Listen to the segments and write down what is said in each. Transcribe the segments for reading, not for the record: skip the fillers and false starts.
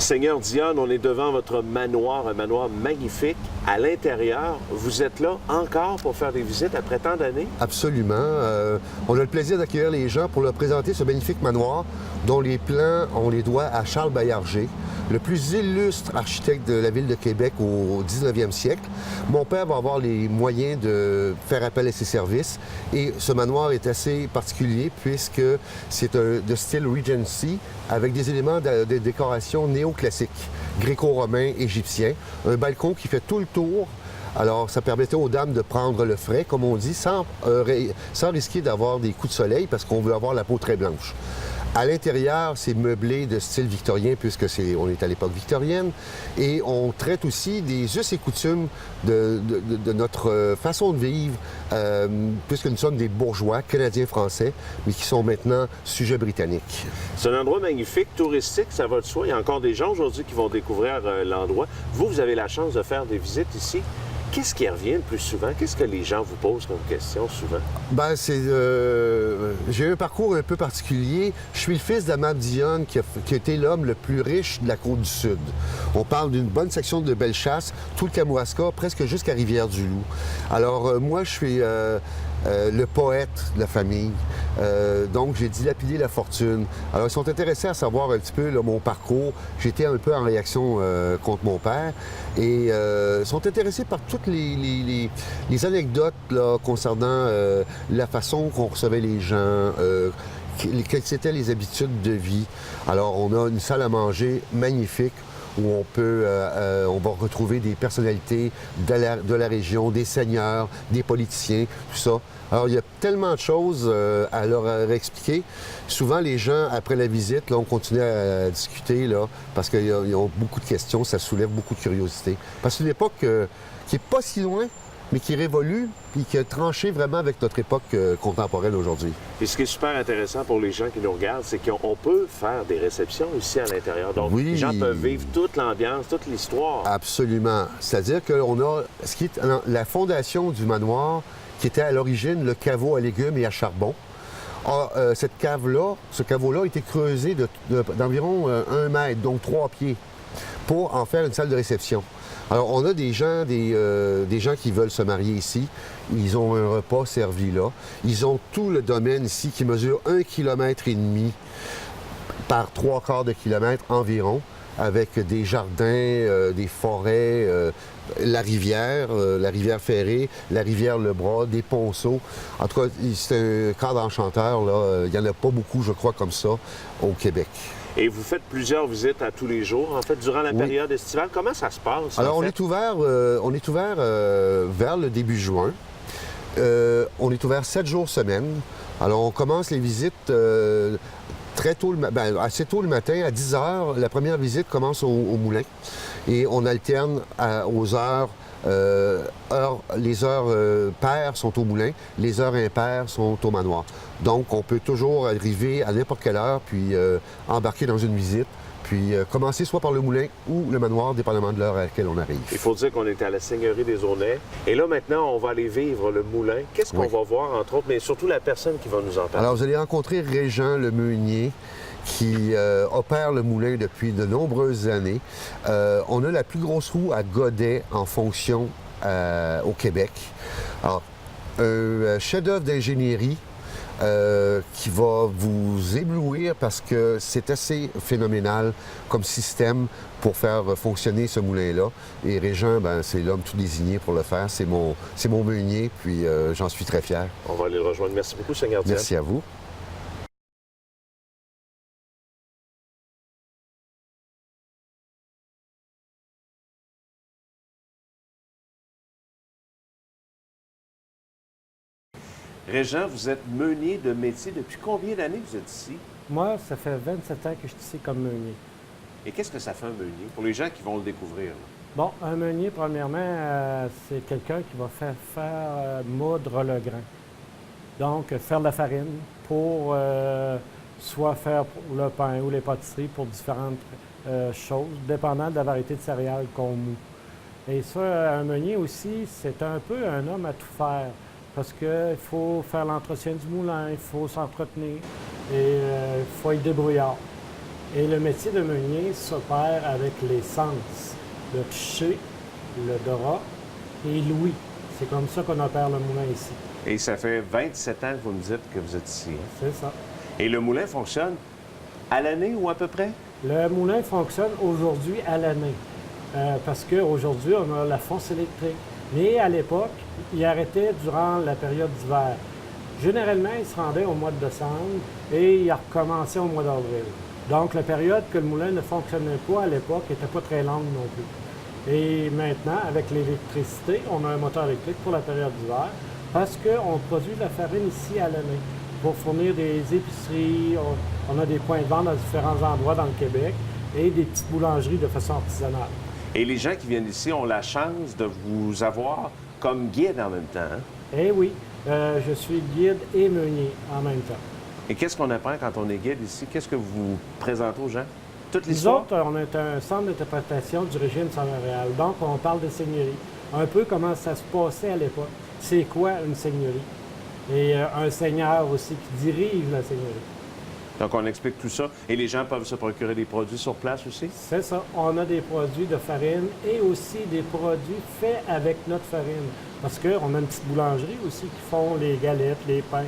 Seigneur Dionne, on est devant votre manoir, un manoir magnifique. À l'intérieur, vous êtes là encore pour faire des visites après tant d'années? Absolument. On a le plaisir d'accueillir les gens pour leur présenter ce magnifique manoir dont les plans, on les doit à Charles Baillarger, le plus illustre architecte de la ville de Québec au 19e siècle. Mon père va avoir les moyens de faire appel à ses services et ce manoir est assez particulier puisque c'est de style Regency avec des éléments de décoration néoclassique, gréco-romain, égyptien, un balcon qui fait tout le tour. Alors, ça permettait aux dames de prendre le frais, comme on dit, sans risquer d'avoir des coups de soleil parce qu'on veut avoir la peau très blanche. À l'intérieur, c'est meublé de style victorien puisque on est à l'époque victorienne et on traite aussi des us et coutumes de notre façon de vivre puisque nous sommes des bourgeois canadiens-français mais qui sont maintenant sujets britanniques. C'est un endroit magnifique, touristique, ça va de soi. Il y a encore des gens aujourd'hui qui vont découvrir l'endroit. Vous avez la chance de faire des visites ici. Qu'est-ce qui revient le plus souvent? Qu'est-ce que les gens vous posent comme question souvent? Ben, j'ai un parcours un peu particulier. Je suis le fils d'Amad Dionne, qui a été l'homme le plus riche de la Côte-du-Sud. On parle d'une bonne section de Bellechasse, tout le Kamouraska, presque jusqu'à Rivière-du-Loup. Alors, moi, je suis le poète de la famille. Donc, j'ai dilapidé la fortune. Alors, ils sont intéressés à savoir un petit peu là, mon parcours. J'étais un peu en réaction contre mon père. Et sont intéressés par toutes les anecdotes là, concernant la façon qu'on recevait les gens, quelles étaient les habitudes de vie. Alors, on a une salle à manger magnifique où on va retrouver des personnalités de la région, des seigneurs, des politiciens, tout ça. Alors, il y a tellement de choses à leur expliquer. Souvent, les gens, après la visite, là, on continue à discuter là, parce qu'ils ont beaucoup de questions, ça soulève beaucoup de curiosité. Parce que c'est une époque qui n'est pas si loin, mais qui révolue et qui a tranché vraiment avec notre époque contemporaine aujourd'hui. Et ce qui est super intéressant pour les gens qui nous regardent, c'est qu'on peut faire des réceptions ici à l'intérieur. Donc, oui, les gens peuvent vivre toute l'ambiance, toute l'histoire. Absolument. C'est-à-dire qu'on a la fondation du manoir, qui était à l'origine le caveau à légumes et à charbon. Cette cave-là, ce caveau-là a été creusé d'environ 1 mètre, donc 3 pieds, pour en faire une salle de réception. Alors, on a des gens qui veulent se marier ici. Ils ont un repas servi là. Ils ont tout le domaine ici qui mesure 1,5 km par 3/4 de kilomètre environ, avec des jardins, des forêts, la rivière Ferrée, la rivière Lebras, des ponceaux. En tout cas, c'est un cadre enchanteur, là. Il n'y en a pas beaucoup, je crois, comme ça au Québec. Et vous faites plusieurs visites à tous les jours, en fait, durant la période estivale. Comment ça se passe? Alors, on est ouvert vers le début juin. On est ouvert 7 jours semaine. Alors, on commence les visites très tôt, assez tôt le matin, à 10 heures. La première visite commence au moulin et on alterne aux heures. Les heures paires sont au moulin, les heures impaires sont au manoir. Donc, on peut toujours arriver à n'importe quelle heure, puis embarquer dans une visite, puis commencer soit par le moulin ou le manoir, dépendamment de l'heure à laquelle on arrive. Il faut dire qu'on est à la Seigneurie des Aunais. Et là, maintenant, on va aller vivre le moulin. Qu'est-ce qu'on va voir, entre autres, mais surtout la personne qui va nous en parler? Alors, vous allez rencontrer Régent le meunier, qui opère le moulin depuis de nombreuses années. On a la plus grosse roue à godet en fonction au Québec. Alors, un chef-d'œuvre d'ingénierie qui va vous éblouir parce que c'est assez phénoménal comme système pour faire fonctionner ce moulin-là. Et Régent, c'est l'homme tout désigné pour le faire. C'est mon meunier, puis j'en suis très fier. On va aller le rejoindre. Merci beaucoup, Seigneur Dionne. Merci à vous. Régent, vous êtes meunier de métier. Depuis combien d'années vous êtes ici? Moi, ça fait 27 ans que je suis ici comme meunier. Et qu'est-ce que ça fait un meunier pour les gens qui vont le découvrir? Là? Bon, un meunier, premièrement, c'est quelqu'un qui va faire moudre le grain. Donc, faire de la farine pour soit faire le pain ou les pâtisseries pour différentes choses, dépendant de la variété de céréales qu'on moud. Et ça, un meunier aussi, c'est un peu un homme à tout faire. Parce qu'il faut faire l'entretien du moulin, il faut s'entretenir et il faut être débrouillard. Et le métier de meunier s'opère avec les sens, le toucher, le drap et l'ouïe. C'est comme ça qu'on opère le moulin ici. Et ça fait 27 ans que vous me dites que vous êtes ici. Hein? C'est ça. Et le moulin fonctionne à l'année ou à peu près? Le moulin fonctionne aujourd'hui à l'année. Parce qu'aujourd'hui, on a la fosse électrique. Mais à l'époque, il arrêtait durant la période d'hiver. Généralement, il se rendait au mois de décembre et il recommençait au mois d'avril. Donc, la période que le moulin ne fonctionnait pas à l'époque n'était pas très longue non plus. Et maintenant, avec l'électricité, on a un moteur électrique pour la période d'hiver parce qu'on produit de la farine ici à l'année pour fournir des épiceries. On a des points de vente à différents endroits dans le Québec et des petites boulangeries de façon artisanale. Et les gens qui viennent ici ont la chance de vous avoir comme guide en même temps. Hein? Eh oui, je suis guide et meunier en même temps. Et qu'est-ce qu'on apprend quand on est guide ici? Qu'est-ce que vous présentez aux gens? Toute Nous l'histoire? autres, on est un centre d'interprétation du régime seigneurial. Donc, on parle des seigneuries. Un peu comment ça se passait à l'époque. C'est quoi une seigneurie? Et un seigneur aussi qui dirige la seigneurie. Donc, on explique tout ça. Et les gens peuvent se procurer des produits sur place aussi? C'est ça. On a des produits de farine et aussi des produits faits avec notre farine. Parce qu'on a une petite boulangerie aussi qui font les galettes, les pains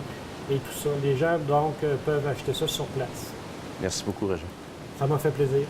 et tout ça. Les gens, donc, peuvent acheter ça sur place. Merci beaucoup, Régent. Ça m'a fait plaisir.